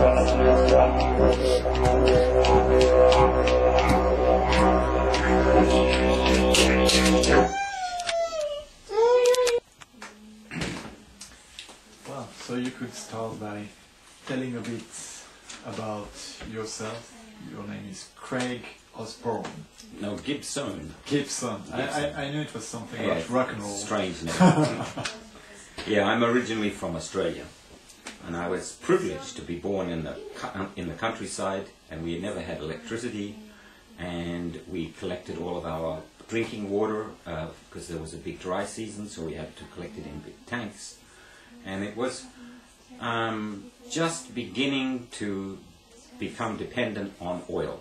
Well, so you could start by telling a bit about yourself. Your name is Craig Osborne. No, Gibsone. Gibsone. I knew it was something like rock and roll. Strange name. Yeah, I'm originally from Australia, and I was privileged to be born in the countryside, and we never had electricity, and we collected all of our drinking water because there was a big dry season, so we had to collect it in big tanks, and it was just beginning to become dependent on oil.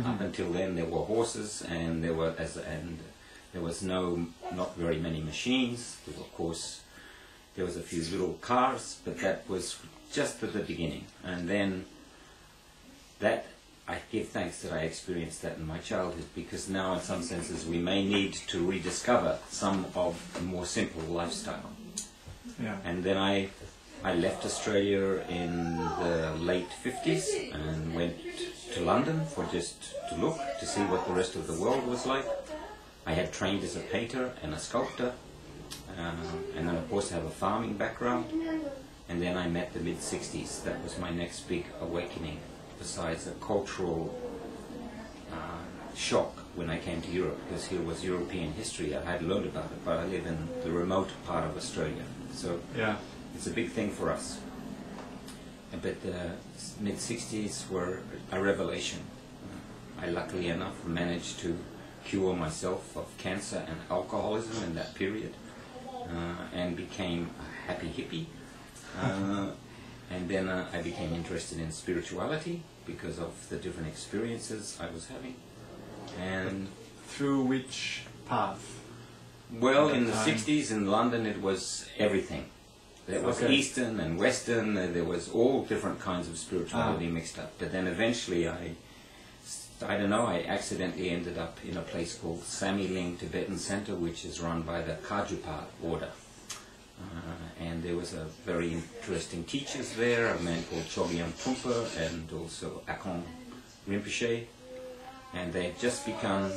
Up until then, there were horses, and there was not very many machines. There were, of course, there was a few little cars, but that was just at the beginning. And then that, I give thanks that I experienced that in my childhood, because now in some senses we may need to rediscover some of the more simple lifestyle. Yeah. And then I left Australia in the late 50s and went to London for just to look, to see what the rest of the world was like. I had trained as a painter and a sculptor, and then of course I have a farming background. And then I met the mid-60s. That was my next big awakening, besides a cultural shock when I came to Europe, because here was European history. I had learned about it, but I live in the remote part of Australia, so yeah, it's a big thing for us. But the mid-60s were a revelation. I luckily enough managed to cure myself of cancer and alcoholism in that period, and became a happy hippie. And then I became interested in spirituality because of the different experiences I was having. And through which path? Well, in the 60s in London it was everything. There was Eastern and Western, there was all different kinds of spirituality mixed up. But then eventually I don't know, I accidentally ended up in a place called Sami Ling Tibetan Center, which is run by the Kajupa order. And there was a very interesting teachers there, a man called Chogyam Trungpa and also Akon Rinpoche. And they had just begun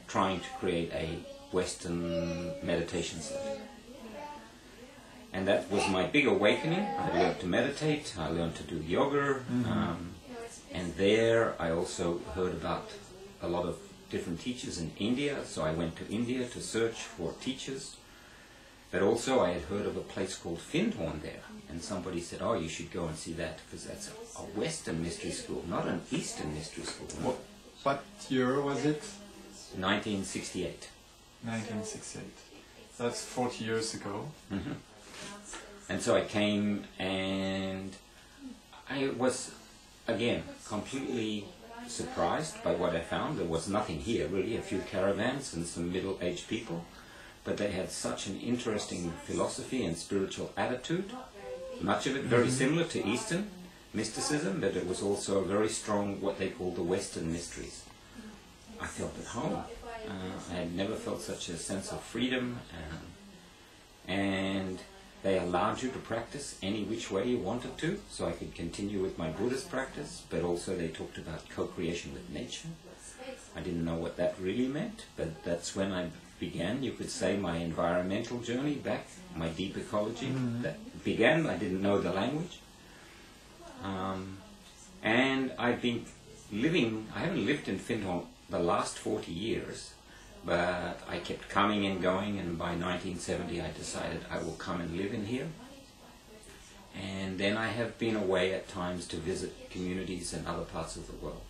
trying to create a Western meditation center. And that was my big awakening. I learned to meditate, I learned to do yoga, and there I also heard about a lot of different teachers in India, so I went to India to search for teachers. But also I had heard of a place called Findhorn there, and somebody said, oh, you should go and see that, because that's a Western mystery school, not an Eastern mystery school. What year was it? 1968. 1968. That's 40 years ago. And so I came, and I was, again, completely surprised by what I found. There was nothing here, really, a few caravans and some middle-aged people. But they had such an interesting philosophy and spiritual attitude. Much of it very similar to Eastern mysticism, but it was also very strong, what they call the Western mysteries. I felt at home. I had never felt such a sense of freedom, and they allowed you to practice any which way you wanted to, so I could continue with my Buddhist practice, but also they talked about co-creation with nature. I didn't know what that really meant, but that's when I began, you could say, my environmental journey back, my deep ecology. That began, I didn't know the language. And I've been living, I haven't lived in Findhorn the last 40 years, but I kept coming and going, and by 1970 I decided I will come and live in here. And then I have been away at times to visit communities in other parts of the world.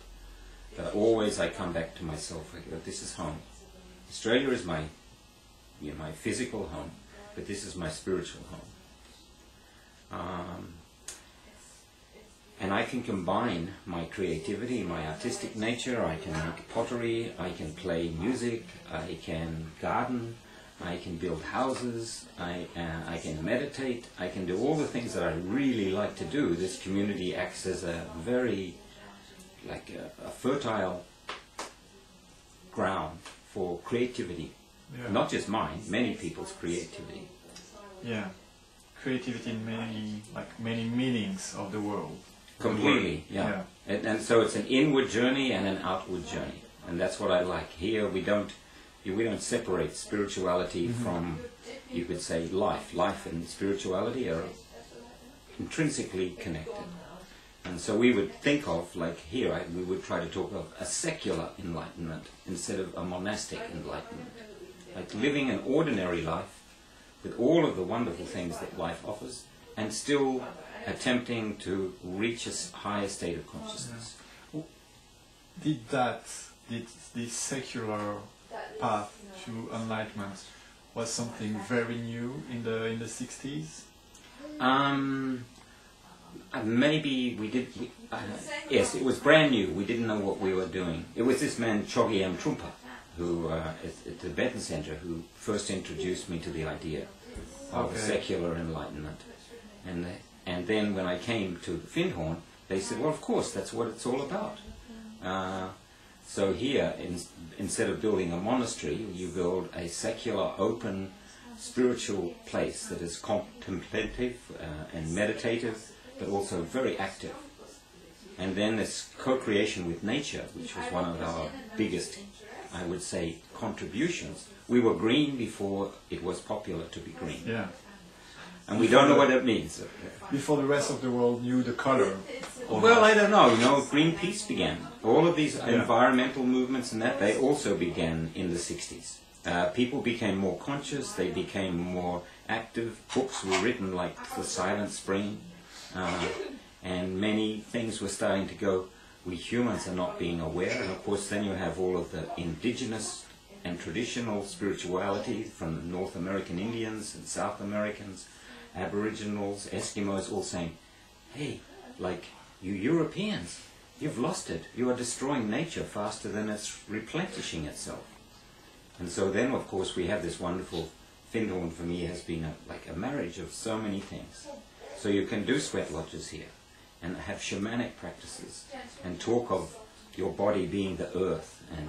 But always I come back to myself, I go, this is home. Australia is my, my physical home, but this is my spiritual home. And I can combine my creativity, my artistic nature. I can make pottery, I can play music, I can garden, I can build houses, I can meditate, I can do all the things that I really like to do. This community acts as a very, like a fertile ground for creativity. Not just mine, many people's creativity. Yeah, creativity in many meanings of the world. Completely, yeah. And so it's an inward journey and an outward journey, and that's what I like. Here we don't separate spirituality from, you could say, life. Life and spirituality are intrinsically connected. And so we would think of, like here, we would try to talk of a secular enlightenment instead of a monastic enlightenment. Like living an ordinary life with all of the wonderful things that life offers, and still attempting to reach a higher state of consciousness. Did this secular path to enlightenment was something very new in the 60s? Maybe we did. Yes, it was brand new. We didn't know what we were doing. It was this man Chogyam Trungpa, who at the Tibetan Center, who first introduced me to the idea of secular enlightenment. And then when I came to Findhorn, they said, well, of course, that's what it's all about. So here, instead of building a monastery, you build a secular, open, spiritual place that is contemplative and meditative, but also very active. And then this co-creation with nature, which was one of our biggest, I would say, contributions. We were green before it was popular to be green. Yeah. And we don't know what that means. Before the rest of the world knew the color. Well, I don't know. You know, Greenpeace began. All of these environmental movements and that, they also began in the 60s. People became more conscious, they became more active. Books were written like The Silent Spring. And many things were starting to go, we humans are not being aware. And of course then you have all of the indigenous and traditional spirituality from the North American Indians and South Americans, Aboriginals, Eskimos, all saying, hey, like you Europeans, you've lost it. You are destroying nature faster than it's replenishing itself. And so then of course we have this wonderful, Findhorn for me has been like a marriage of so many things. So you can do sweat lodges here and have shamanic practices and talk of your body being the earth and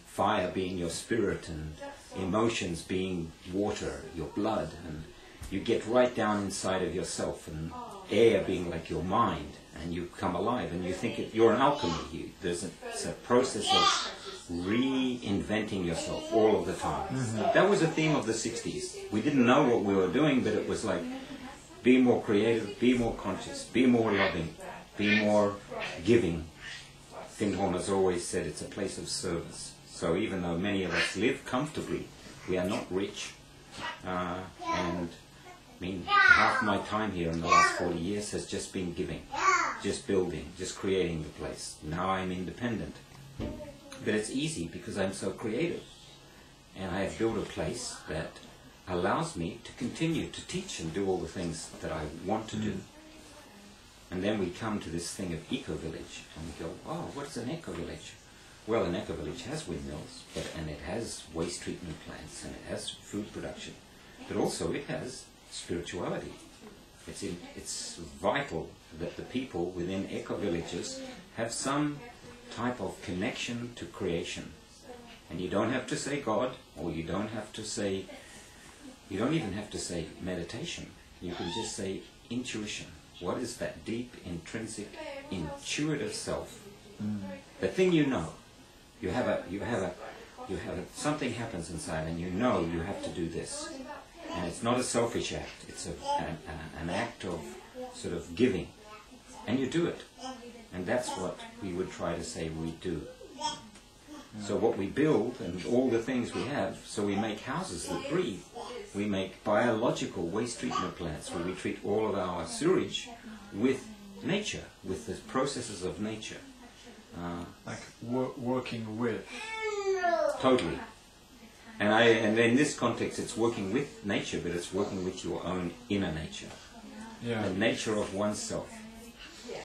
fire being your spirit and emotions being water, your blood, and you get right down inside of yourself, and air being like your mind, and you come alive and you think you're an alchemy. It's a process of reinventing yourself all of the time. That was a theme of the 60s. We didn't know what we were doing, but it was like, be more creative, be more conscious, be more loving, be more giving. Findhorn has always said it's a place of service. So even though many of us live comfortably, we are not rich. And I mean, half my time here in the last 40 years has just been giving, just building, just creating the place. Now I'm independent. But it's easy because I'm so creative. And I have built a place that allows me to continue to teach and do all the things that I want to do. And then we come to this thing of eco-village, and we go, oh, what's an eco-village? Well, an eco-village has windmills, and it has waste treatment plants, and it has food production, but also it has spirituality. It's vital that the people within eco-villages have some type of connection to creation. And you don't have to say God, or you don't have to say, you don't even have to say meditation. You can just say intuition. What is that deep, intrinsic, intuitive self? The thing you know. Something happens inside, and you know you have to do this. And it's not a selfish act. It's an act of sort of giving, and you do it. And that's what we would try to say we do. So what we build and all the things we have, so we make houses that breathe. We make biological waste treatment plants where we treat all of our sewage with nature, with the processes of nature. Like working with. Totally. And in this context it's working with nature, but it's working with your own inner nature. Yeah. The nature of oneself.